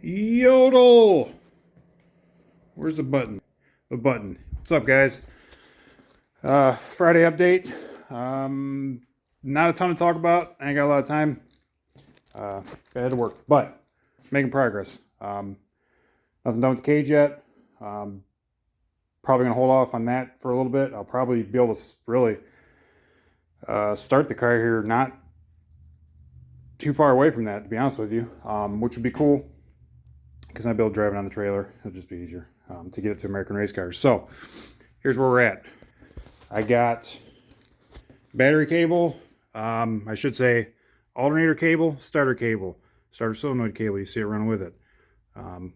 Yodel! Where's the button? The button. What's up, guys? Friday update. Not a ton to talk about. I ain't got a lot of time. Got to work, but making progress. Nothing done with the cage yet. Probably gonna hold off on that for a little bit. I'll probably be able to really start the car here, not too far away from that, to be honest with you, which would be cool because I'd be able to drive it on the trailer. It'll just be easier to get it to American Race Cars. So here's where we're at. I got battery cable, I should say alternator cable, starter solenoid cable. You see it running with it.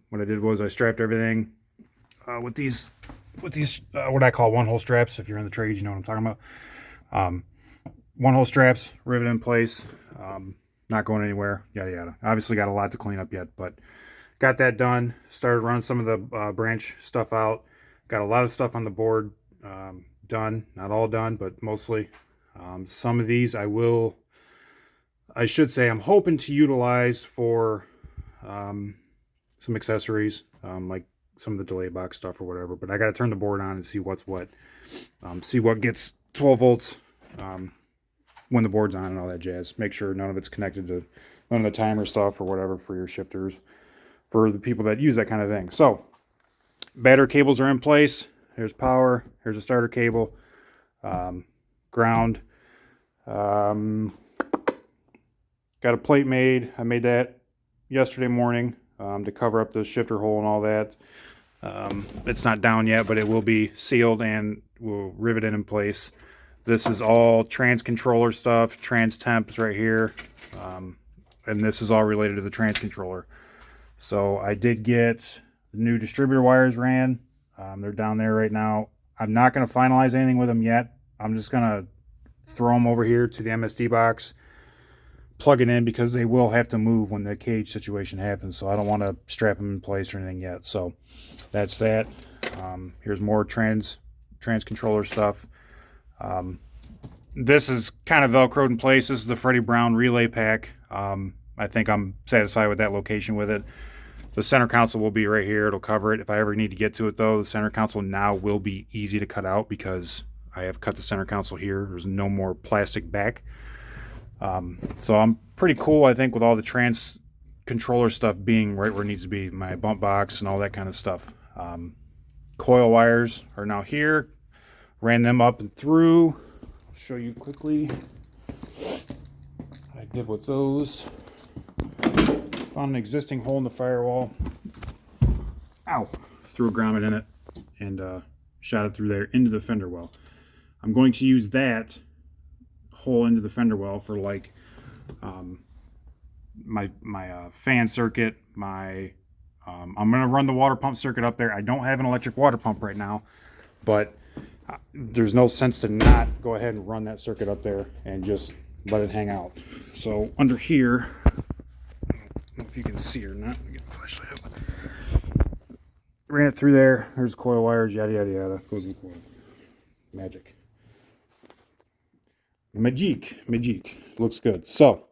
What I did was I strapped everything with these what I call one-hole straps. If you're in the trades, you know what I'm talking about. One-hole straps, rivet in place, not going anywhere, yada yada. Obviously got a lot to clean up yet, but got that done. Started running some of the branch stuff out. Got a lot of stuff on the board done. Not all done, but mostly. Some of these I should say I'm hoping to utilize for some accessories, like some of the delay box stuff or whatever. But I got to turn the board on and see what's what. See what gets 12 volts when the board's on and all that jazz. Make sure none of it's connected to none of the timer stuff or whatever for your shifters, for the people that use that kind of thing. So battery cables are in place. Here's power. Here's a starter cable. Ground. Got a plate made. I made that yesterday morning to cover up the shifter hole and all that. It's not down yet, but it will be sealed and we'll rivet it in place. This is all trans controller stuff, trans temps right here. And this is all related to the trans controller. So I did get the new distributor wires ran. They're down there right now. I'm not going to finalize anything with them yet. I'm just going to throw them over here to the MSD box, plug it in, because they will have to move when the cage situation happens. So I don't want to strap them in place or anything yet. So that's that. Here's more trans controller stuff. This is kind of Velcroed in place. This is the Freddie Brown relay pack. I think I'm satisfied with that location with it. The center console will be right here. It'll cover it. If I ever need to get to it, though, the center console now will be easy to cut out because I have cut the center console here. There's no more plastic back. So I'm pretty cool, I think, with all the trans controller stuff being right where it needs to be. My bump box and all that kind of stuff. Coil wires are now here. Ran them up and through. I'll show you quickly what I did with those. Found an existing hole in the firewall. Ow! Threw a grommet in it and shot it through there into the fender well. I'm going to use that hole into the fender well for like my fan circuit. I'm going to run the water pump circuit up there. I don't have an electric water pump right now, but there's no sense to not go ahead and run that circuit up there and just let it hang out. So under here, I don't know if you can see or not. Let me get the flashlight up. Ran it through there. There's coil wires, yada yada yada. Goes in the coil. Magic. Looks good. So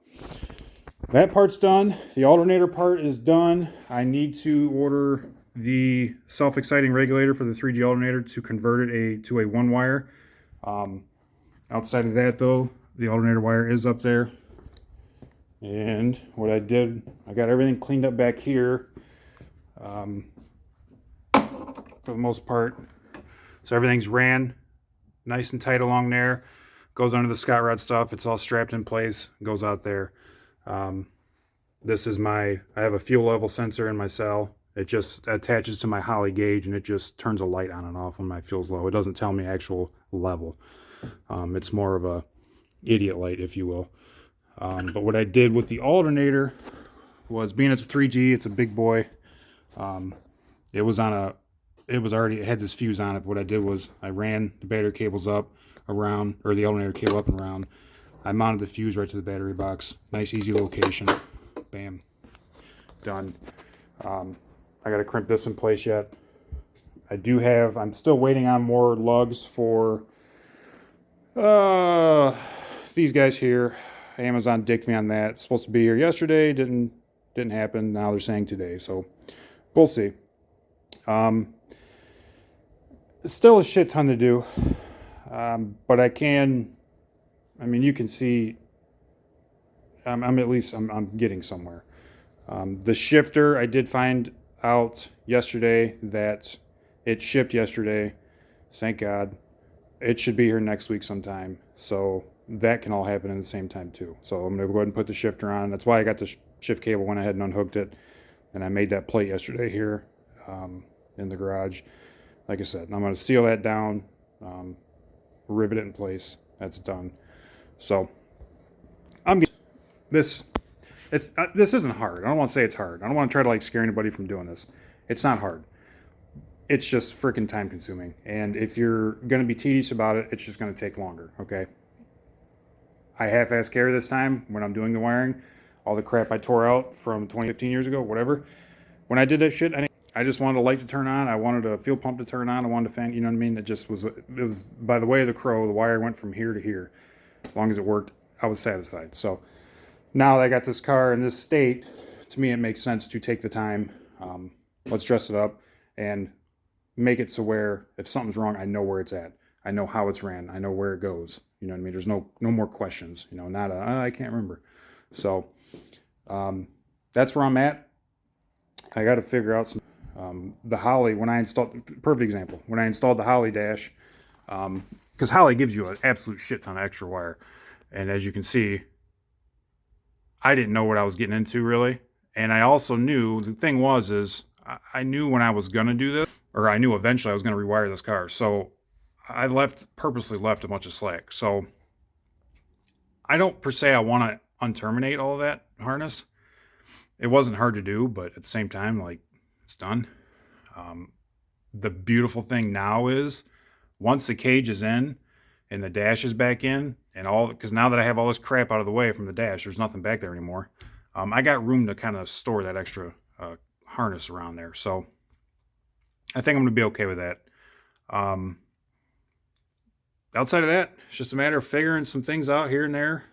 that part's done. The alternator part is done. I need to order the self-exciting regulator for the 3G alternator to convert it to a one wire. Outside of that, though, the alternator wire is up there. And what I did, I got everything cleaned up back here for the most part. So everything's ran nice and tight along there. Goes under the Scott Rod stuff. It's all strapped in place. Goes out there. This is I have a fuel level sensor in my cell. It just attaches to my Holley gauge and it just turns a light on and off when my fuel's low. It doesn't tell me actual level. It's more of a idiot light, if you will. But what I did with the alternator was, being it's a 3G, it's a big boy. It had this fuse on it. What I did was I ran the battery cables up around, or the alternator cable up and around. I mounted the fuse right to the battery box. Nice, easy location. Bam. Done. I got to crimp this in place yet. I'm still waiting on more lugs for these guys here. Amazon dicked me on that. It's supposed to be here yesterday. Didn't Didn't happen. Now they're saying today, so we'll see. Still a shit ton to do, but I mean, you can see I'm at least I'm getting somewhere. The shifter, I did find out yesterday that it shipped yesterday. Thank God. It should be here next week sometime. So that can all happen at the same time too. So I'm going to go ahead and put the shifter on. That's why I got the shift cable, went ahead and unhooked it. And I made that plate yesterday here in the garage. Like I said, I'm going to seal that down, rivet it in place. That's done. So I'm getting this. This isn't hard. I don't want to say it's hard. I don't want to try to like scare anybody from doing this. It's not hard. It's just freaking time consuming. And if you're going to be tedious about it, it's just going to take longer. Okay. I half-ass care this time when I'm doing the wiring. All the crap I tore out from 15 years ago, whatever. When I did that shit, I just wanted a light to turn on. I wanted a fuel pump to turn on. I wanted a fan. You know what I mean? It was by the way of the crow. The wire went from here to here. As long as it worked, I was satisfied. So now that I got this car in this state, to me it makes sense to take the time. Let's dress it up and make it so where if something's wrong, I know where it's at. I know how it's ran. I know where it goes. You know what I mean? There's no more questions. You know, not I can't remember. So that's where I'm at. I got to figure out some the Holley. When I installed, perfect example, when I installed the Holley dash, because Holley gives you an absolute shit ton of extra wire, and as you can see, I didn't know what I was getting into really, and I also knew the thing is I knew when I was gonna do this, or I knew eventually I was gonna rewire this car, so I purposely left a bunch of slack. So I don't per se I want to unterminate all of that harness. It wasn't hard to do, but at the same time, like, it's done. The beautiful thing now is once the cage is in and the dash is back in and all, because now that I have all this crap out of the way from the dash, there's nothing back there anymore. I got room to kind of store that extra harness around there. So I think I'm going to be okay with that. Outside of that, it's just a matter of figuring some things out here and there.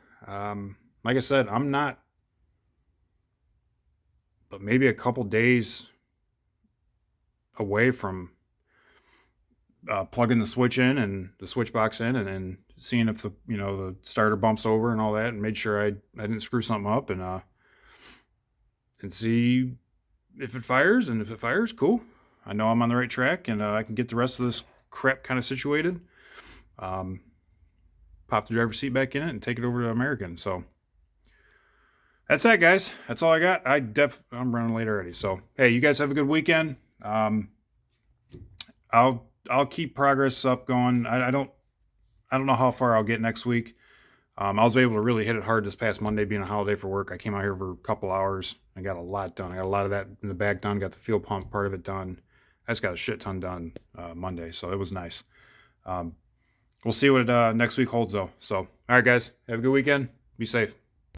Like I said, I'm not, but maybe a couple days away from plugging the switch in and the switch box in, and then seeing if the starter bumps over and all that, and made sure I didn't screw something up, and see if it fires. And if it fires, cool. I know I'm on the right track, and I can get the rest of this crap kind of situated. Pop the driver's seat back in it and take it over to American. So that's that, guys. That's all I got. I'm running late already. So hey, you guys have a good weekend. I'll keep progress up going. I don't know how far I'll get next week. I was able to really hit it hard this past Monday, being a holiday for work. I came out here for a couple hours. I got a lot done. I got a lot of that in the back done. Got the fuel pump part of it done. I just got a shit ton done Monday, so it was nice. We'll see what next week holds, though. So, all right, guys, have a good weekend. Be safe.